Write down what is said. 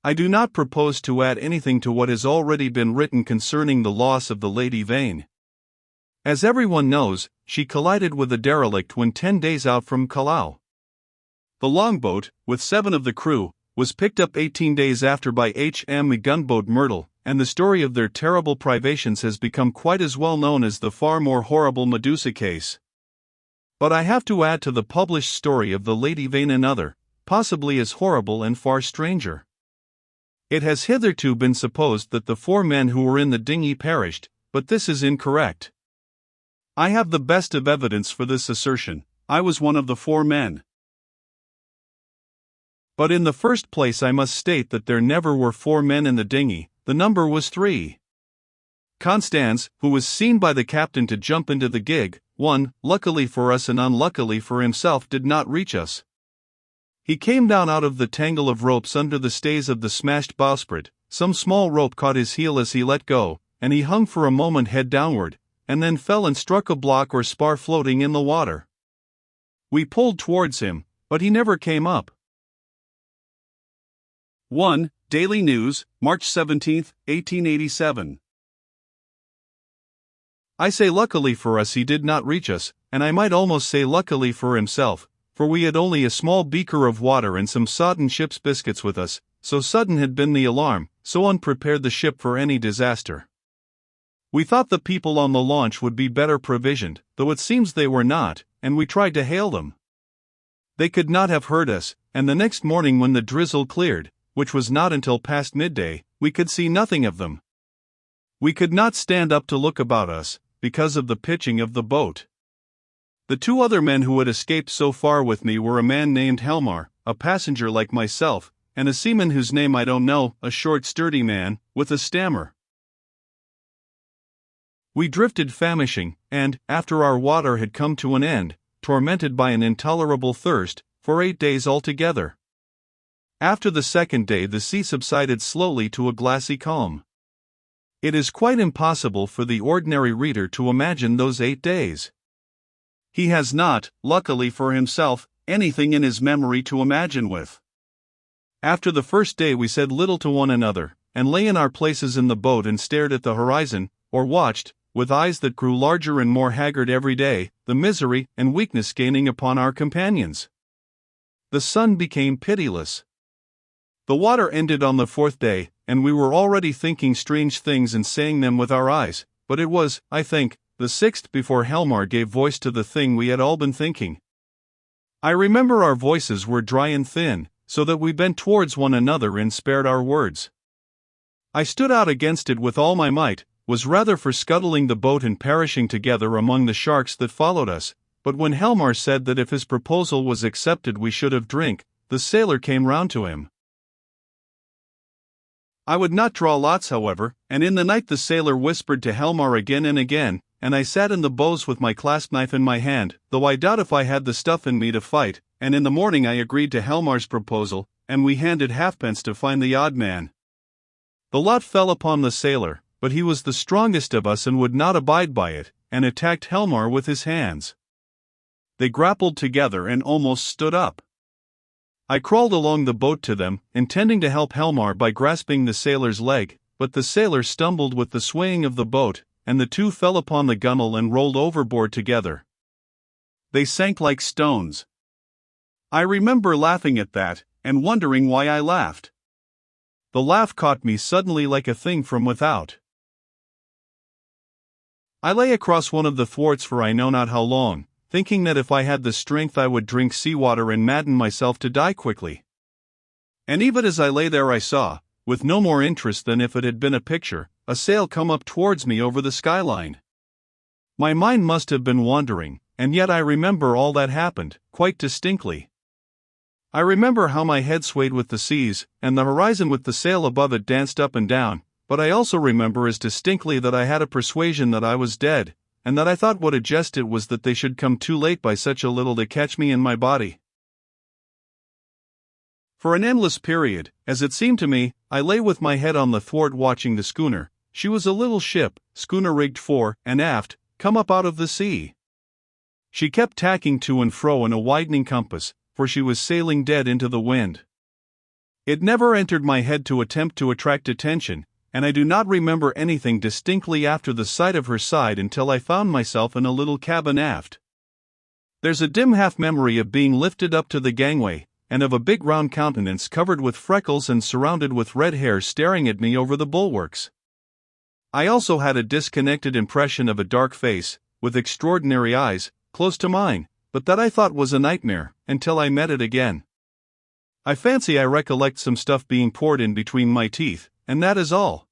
I do not propose to add anything to what has already been written concerning the loss of the Lady Vane. As everyone knows, she collided with a derelict when 10 days out from Callao. The longboat, with 7 of the crew, was picked up 18 days after by H.M. gunboat Myrtle, and the story of their terrible privations has become quite as well known as the far more horrible Medusa case. But I have to add to the published story of the Lady Vane another, possibly as horrible and far stranger. It has hitherto been supposed that the 4 men who were in the dinghy perished, but this is incorrect. I have the best of evidence for this assertion. I was one of the 4 men. But in the first place I must state that there never were 4 men in the dinghy, the number was 3. Constans, who was seen by the captain to jump into the gig, luckily for us and unluckily for himself, did not reach us. He came down out of the tangle of ropes under the stays of the smashed bowsprit. Some small rope caught his heel as he let go, and he hung for a moment head downward, and then fell and struck a block or spar floating in the water. We pulled towards him, but he never came up. 1. Daily News, March 17, 1887. I say luckily for us he did not reach us, and I might almost say luckily for himself, for we had only a small beaker of water and some sodden ship's biscuits with us, so sudden had been the alarm, so unprepared the ship for any disaster. We thought the people on the launch would be better provisioned, though it seems they were not, and we tried to hail them. They could not have heard us, and the next morning when the drizzle cleared, which was not until past midday, we could see nothing of them. We could not stand up to look about us, because of the pitching of the boat. The 2 other men who had escaped so far with me were a man named Helmar, a passenger like myself, and a seaman whose name I don't know, a short sturdy man, with a stammer. We drifted famishing, and, after our water had come to an end, tormented by an intolerable thirst, for 8 days altogether. After the second day the sea subsided slowly to a glassy calm. It is quite impossible for the ordinary reader to imagine those 8 days. He has not, luckily for himself, anything in his memory to imagine with. After the first day we said little to one another, and lay in our places in the boat and stared at the horizon, or watched, with eyes that grew larger and more haggard every day, the misery and weakness gaining upon our companions. The sun became pitiless. The water ended on the 4th day, and we were already thinking strange things and saying them with our eyes, but it was, I think, the 6th before Helmar gave voice to the thing we had all been thinking. I remember our voices were dry and thin, so that we bent towards one another and spared our words. I stood out against it with all my might, was rather for scuttling the boat and perishing together among the sharks that followed us, but when Helmar said that if his proposal was accepted we should have drink, the sailor came round to him. I would not draw lots, however, and in the night the sailor whispered to Helmar again and again, and I sat in the bows with my clasp knife in my hand, though I doubt if I had the stuff in me to fight, and in the morning I agreed to Helmar's proposal, and we handed halfpence to find the odd man. The lot fell upon the sailor, but he was the strongest of us and would not abide by it, and attacked Helmar with his hands. They grappled together and almost stood up. I crawled along the boat to them, intending to help Helmar by grasping the sailor's leg, but the sailor stumbled with the swaying of the boat, and the two fell upon the gunwale and rolled overboard together. They sank like stones. I remember laughing at that, and wondering why I laughed. The laugh caught me suddenly like a thing from without. I lay across one of the thwarts for I know not how long, thinking that if I had the strength I would drink seawater and madden myself to die quickly. And even as I lay there I saw, with no more interest than if it had been a picture, a sail come up towards me over the skyline. My mind must have been wandering, and yet I remember all that happened, quite distinctly. I remember how my head swayed with the seas, and the horizon with the sail above it danced up and down, but I also remember as distinctly that I had a persuasion that I was dead, and that I thought what a jest it was that they should come too late by such a little to catch me in my body. For an endless period, as it seemed to me, I lay with my head on the thwart watching the schooner. She was a little ship, schooner rigged fore and aft, come up out of the sea. She kept tacking to and fro in a widening compass, for she was sailing dead into the wind. It never entered my head to attempt to attract attention, and I do not remember anything distinctly after the sight of her side until I found myself in a little cabin aft. There's a dim half-memory of being lifted up to the gangway, and of a big round countenance covered with freckles and surrounded with red hair staring at me over the bulwarks. I also had a disconnected impression of a dark face, with extraordinary eyes, close to mine, but that I thought was a nightmare, until I met it again. I fancy I recollect some stuff being poured in between my teeth, and that is all.